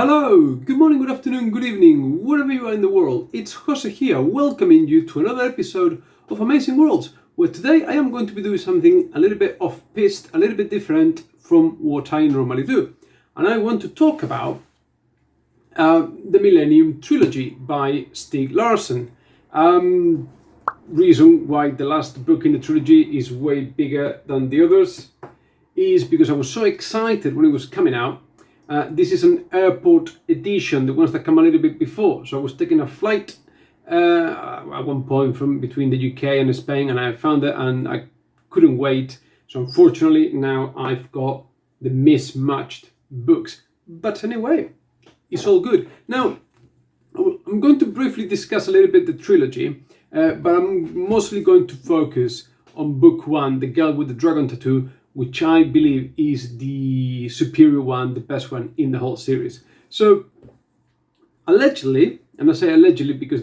Hello, good morning, good afternoon, good evening, wherever you are in the world. It's Jose here, welcoming you to another episode of Amazing Worlds, where today I am going to be doing something a little bit off-piste, a little bit different from what I normally do. And I want to talk about the Millenium Trilogy by Stieg Larsson. Reason why the last book in the trilogy is way bigger than the others is because I was so excited when it was coming out. This is an airport edition, the ones that come a little bit before. So I was taking a flight at one point from between the UK and Spain, and I found it and I couldn't wait. So unfortunately now I've got the mismatched books. But anyway, it's all good. Now, I'm going to briefly discuss a little bit the trilogy, but I'm mostly going to focus on book one, The Girl with the Dragon Tattoo, which I believe is the superior one, the best one in the whole series. So, allegedly, and I say allegedly because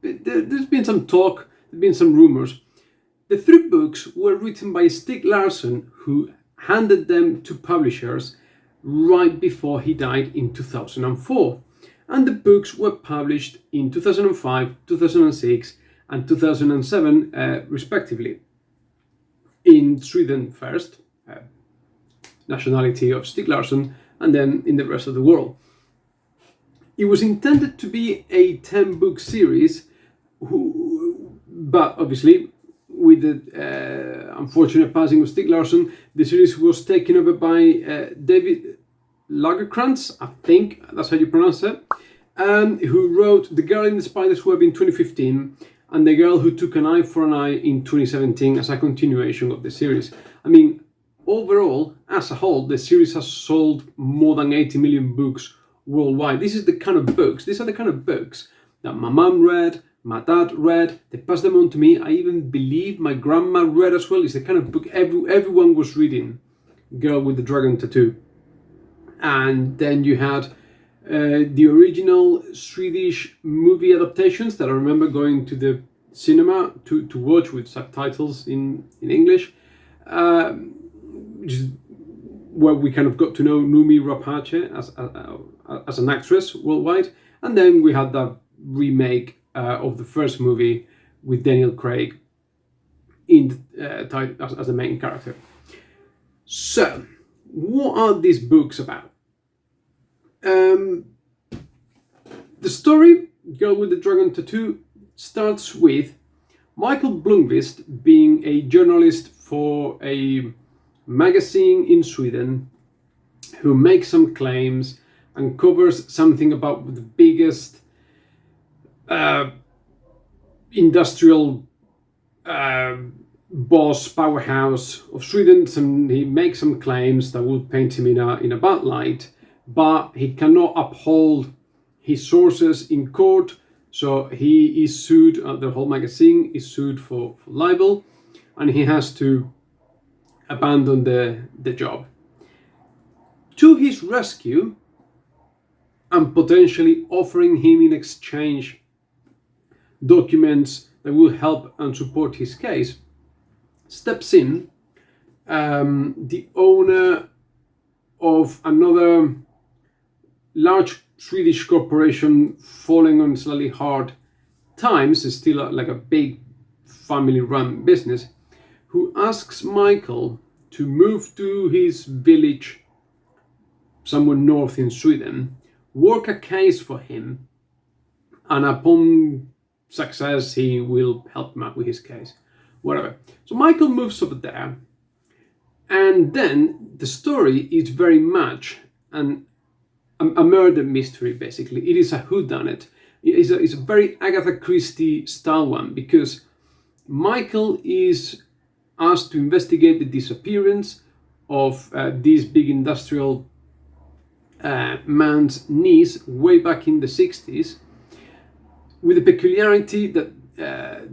there's been some talk, there's been some rumors, the three books were written by Stieg Larsson, who handed them to publishers right before he died in 2004. And the books were published in 2005, 2006, and 2007, respectively. In Sweden first, nationality of Stieg Larsson, and then in the rest of the world. It was intended to be a 10-book series, but obviously, with the unfortunate passing of Stieg Larsson, the series was taken over by David Lagerkrantz, I think that's how you pronounce it, who wrote The Girl in the Spider's Web in 2015, and The Girl Who Took an Eye for an Eye in 2017 as a continuation of the series. I mean, overall, as a whole, the series has sold more than 80 million books worldwide. These are the kind of books that my mum read, my dad read, they passed them on to me. I even believe my grandma read as well. It's the kind of book everyone was reading, Girl with the Dragon Tattoo. And then you had the original Swedish movie adaptations that I remember going to the cinema to watch with subtitles in English, which is where we kind of got to know Noomi Rapace as an actress worldwide. And then we had that remake of the first movie with Daniel Craig in as the main character. So, what are these books about? The story, Girl with the Dragon Tattoo, starts with Michael Blomqvist being a journalist for a magazine in Sweden who makes some claims and covers something about the biggest industrial boss powerhouse of Sweden. He makes some claims that will paint him in a bad light, but he cannot uphold his sources in court, so he is sued. The whole magazine is sued for libel, and he has to abandon the job. To his rescue, and potentially offering him in exchange documents that will help and support his case, steps in the owner of another large Swedish corporation falling on slightly hard times. It's still like a big family-run business, who asks Michael to move to his village somewhere north in Sweden, work a case for him, and upon success he will help him out with his case, whatever. So Michael moves over there, and then the story is very much a murder mystery, basically. It is a whodunit. It's a very Agatha Christie style one, because Michael is asked to investigate the disappearance of this big industrial man's niece way back in the 60s, with the peculiarity that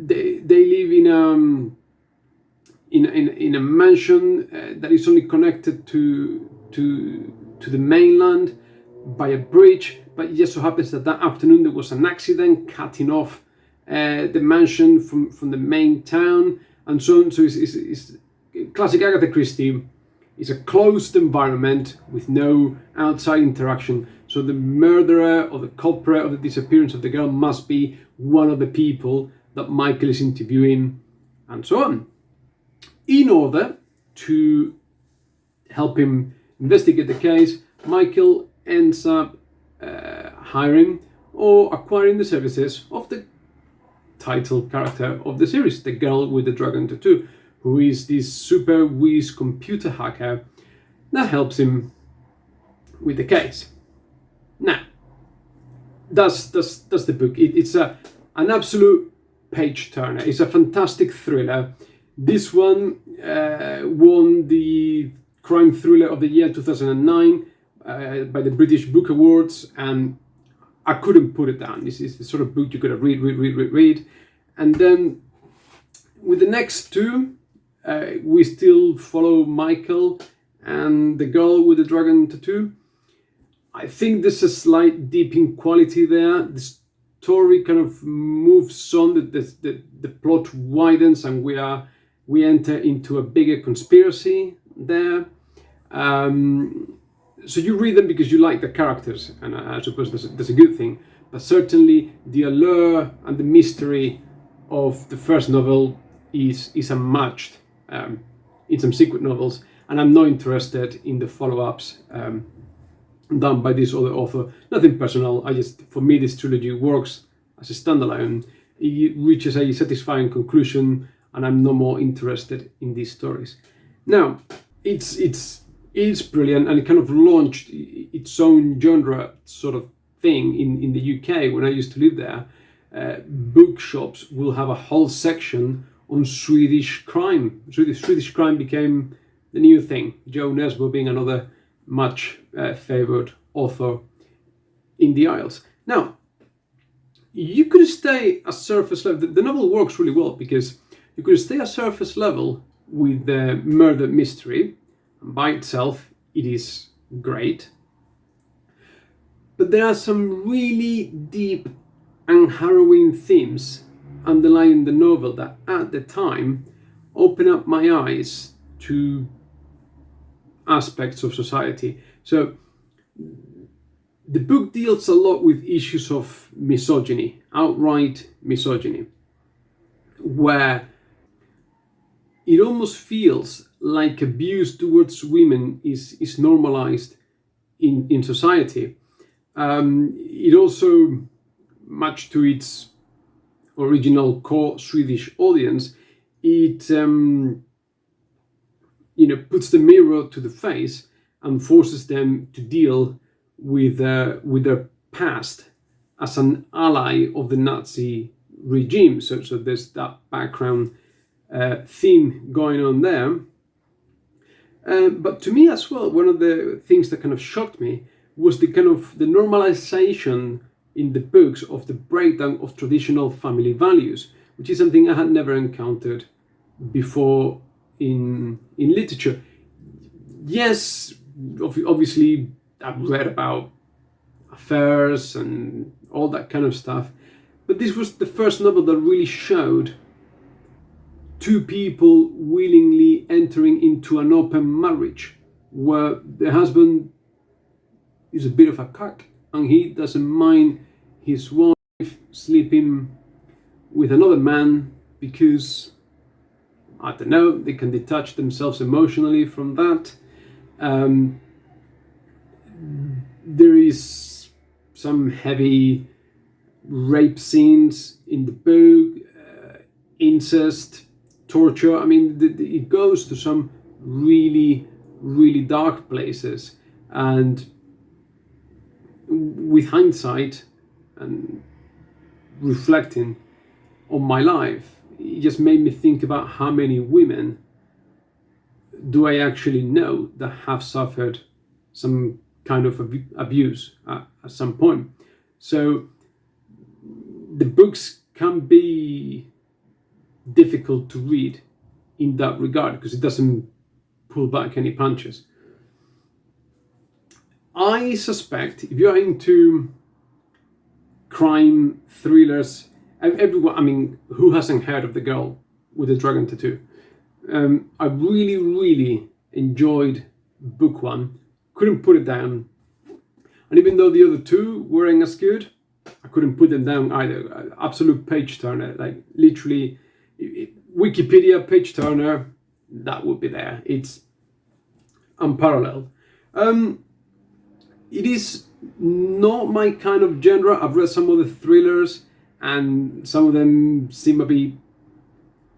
they live in a mansion that is only connected to the mainland by a bridge, but it just so happens that afternoon there was an accident cutting off the mansion from the main town, and so on. So it's classic Agatha Christie It's a closed environment with no outside interaction. So the murderer or the culprit of the disappearance of the girl must be one of the people that Michael is interviewing, and so on. In order to help him investigate the case, Michael ends up hiring or acquiring the services of the title character of the series, the girl with the dragon tattoo, who is this super whiz computer hacker that helps him with the case. Now, that's the book. It's an absolute page turner. It's a fantastic thriller. This one won the Crime Thriller of the Year 2009 by the British Book Awards, and I couldn't put it down. This is the sort of book you gotta read. And then with the next two, we still follow Michael and the girl with the dragon tattoo. I think there's a slight dip in quality there. The story kind of moves on, the plot widens, and we enter into a bigger conspiracy there. So you read them because you like the characters, and I suppose that's a good thing. But certainly the allure and the mystery of the first novel is unmatched in some secret novels, and I'm not interested in the follow-ups done by this other author. Nothing personal. For me, this trilogy works as a standalone. It reaches a satisfying conclusion, and I'm no more interested in these stories. Now, it's brilliant, and it kind of launched its own genre sort of thing in the UK. When I used to live there, bookshops will have a whole section on Swedish crime. Swedish crime became the new thing. Joe Nesbo being another much favoured author in the Isles. Now, you could stay at surface level. The novel works really well because you could stay at surface level with the murder mystery. By itself, it is great. But there are some really deep and harrowing themes underlying the novel that at the time open up my eyes to aspects of society. So the book deals a lot with issues of misogyny, outright misogyny, where it almost feels like abuse towards women is normalized in society. It also, much to its original core Swedish audience, it puts the mirror to the face and forces them to deal with their past as an ally of the Nazi regime. So there's that background theme going on there. But to me as well, one of the things that kind of shocked me was the normalization in the books of the breakdown of traditional family values, which is something I had never encountered before in literature. Yes, obviously I've read about affairs and all that kind of stuff, but this was the first novel that really showed two people willingly entering into an open marriage where the husband is a bit of a cock and he doesn't mind his wife sleeping with another man because, I don't know, they can detach themselves emotionally from that. There is some heavy rape scenes in the book, incest, torture. I mean, it goes to some really, really dark places. And with hindsight and reflecting on my life, it just made me think about how many women do I actually know that have suffered some kind of abuse at some point. So the books can be difficult to read in that regard because it doesn't pull back any punches. I suspect if you're into crime thrillers, everyone, I mean, who hasn't heard of the girl with the dragon tattoo? I really, really enjoyed book one. Couldn't put it down. And even though the other two weren't as good, I couldn't put them down either. Absolute page turner, like literally Wikipedia page turner, that would be there. It's unparalleled. It is not my kind of genre. I've read some of the thrillers, and some of them seem to be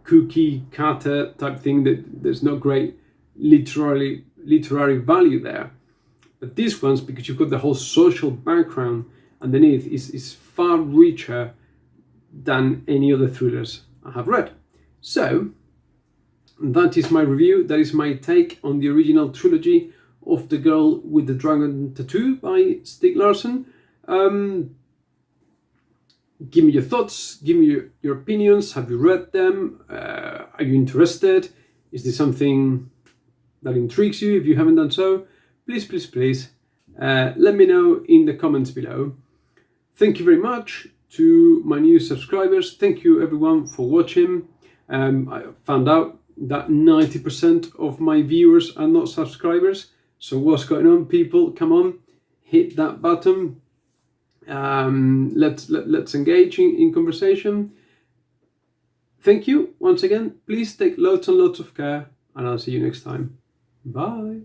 cookie cutter type thing, that there's no great literary value there. But these ones, because you've got the whole social background underneath, is far richer than any other thrillers I have read. So that is my review. That is my take on the original trilogy of The Girl with the Dragon Tattoo by Stieg Larsson. Give me your thoughts, give me your opinions. Have you read them? Are you interested? Is this something that intrigues you? If you haven't done so, please let me know in the comments below. Thank you very much to my new subscribers. Thank you everyone for watching. I found out that 90% of my viewers are not subscribers. So what's going on, people? Come on, hit that button. Let's engage in conversation. Thank you once again. Please take lots and lots of care, and I'll see you next time. Bye.